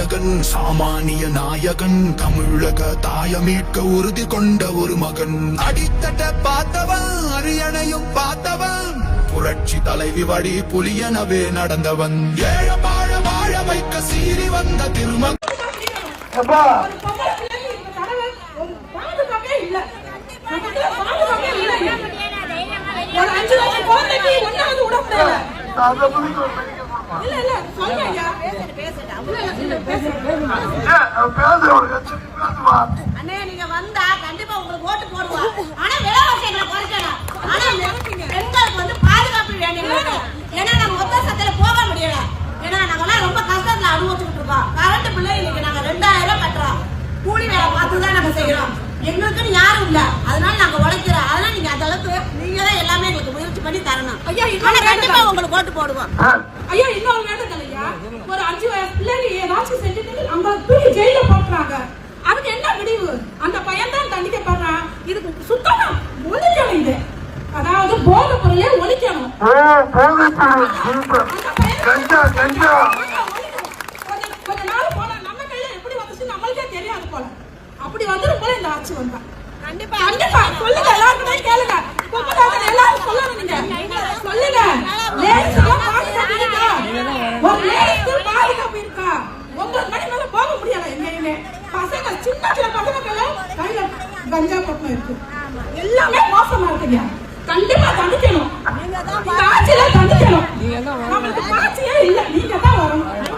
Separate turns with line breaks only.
நாயகன் சாமானிய நாயகன் தமிழக தாய மீட்க உறுதி கொண்ட ஒரு மகன் அடித்தட்ட பார்த்தவன் அரியணையும் பார்த்தவன் புரட்சி தலைவி வழி புலியனவே நடந்தவன் ஏழ வாழ வாழ வைக்க சீறி வந்த திருமகன்
நீங்க வந்தா கண்டிப்பா உங்களுக்கு ஓட்டு போடுவோம். ஆனா விலைவாசி எங்களை குறைக்கணும். ஆனா பெண்களுக்கு வந்து பாதுகாப்பு வேண்டியது. ஏன்னா நம்ம மொத்த சத்தில போக முடியல. ஏன்னா நாங்கெல்லாம் ரொம்ப கஷ்டத்துல அனுபவிச்சுட்டு இருக்கோம். கரண்ட் பிள்ளை இன்னைக்கு நாங்க 2000 ரூபாய் கட்டுறோம். கூலி வேலை பார்த்துதான் நாங்க செய்யறோம். எங்களுக்குன்னு யாரும் இல்ல. அதனால நாங்க உழைக்கிறோம். அதனால நீங்க அந்த அளவுக்கு நீங்க தான் எல்லாமே எங்களுக்கு முயற்சி பண்ணி தரணும். ஐயா கண்டிப்பா உங்களுக்கு ஓட்டு போடுவோம்.
ஐயா இன்னொரு வேண்டுதல் ஐயா, ஒரு 5 வயசு பிள்ளைங்க ஏதாச்சும் செஞ்சுட்டு அங்க தூக்கி ஜெயில போட்டுறாங்க. அதுக்கு என்ன முடிவு? அந்த பையன் தான் தண்டிக்கப்படுறான். இதுக்கு சுத்தமா ஒழிக்கணும். இது அதாவது போதை பொருளே ஒழிக்கணும். கொஞ்ச நாள் போன நம்ம கையில எப்படி வந்துச்சு நம்மளுக்கே தெரியாது போல. அப்படி வந்துடும் போல இந்த ஆட்சி வந்தா. கண்டிப்பா கண்டிப்பா சொல்லுங்க, எல்லாருக்குமே கேளுங்க. பொம்பளாங்க எல்லாரும் சொல்லணும். நீங்க சொல்லுங்க, லேடிஸ்லாம் பாதுகாப்பு இருக்கா? ஒரு லேடிஸ்க்கு பாதுகாப்பு இருக்கா? 9 மணி மேல போக முடியல. எங்கேயுமே பசங்க சின்ன சின்ன பசங்க கையில கஞ்சா பக்கம் இருக்கு. எல்லாமே மோசமா இருக்குங்க. கண்டிப்பா தண்டிக்கணும். இந்த ஆட்சியில தண்டிக்கணும். நம்மளுக்கு ஆட்சியே இல்ல, நீங்க தான் வரணும்.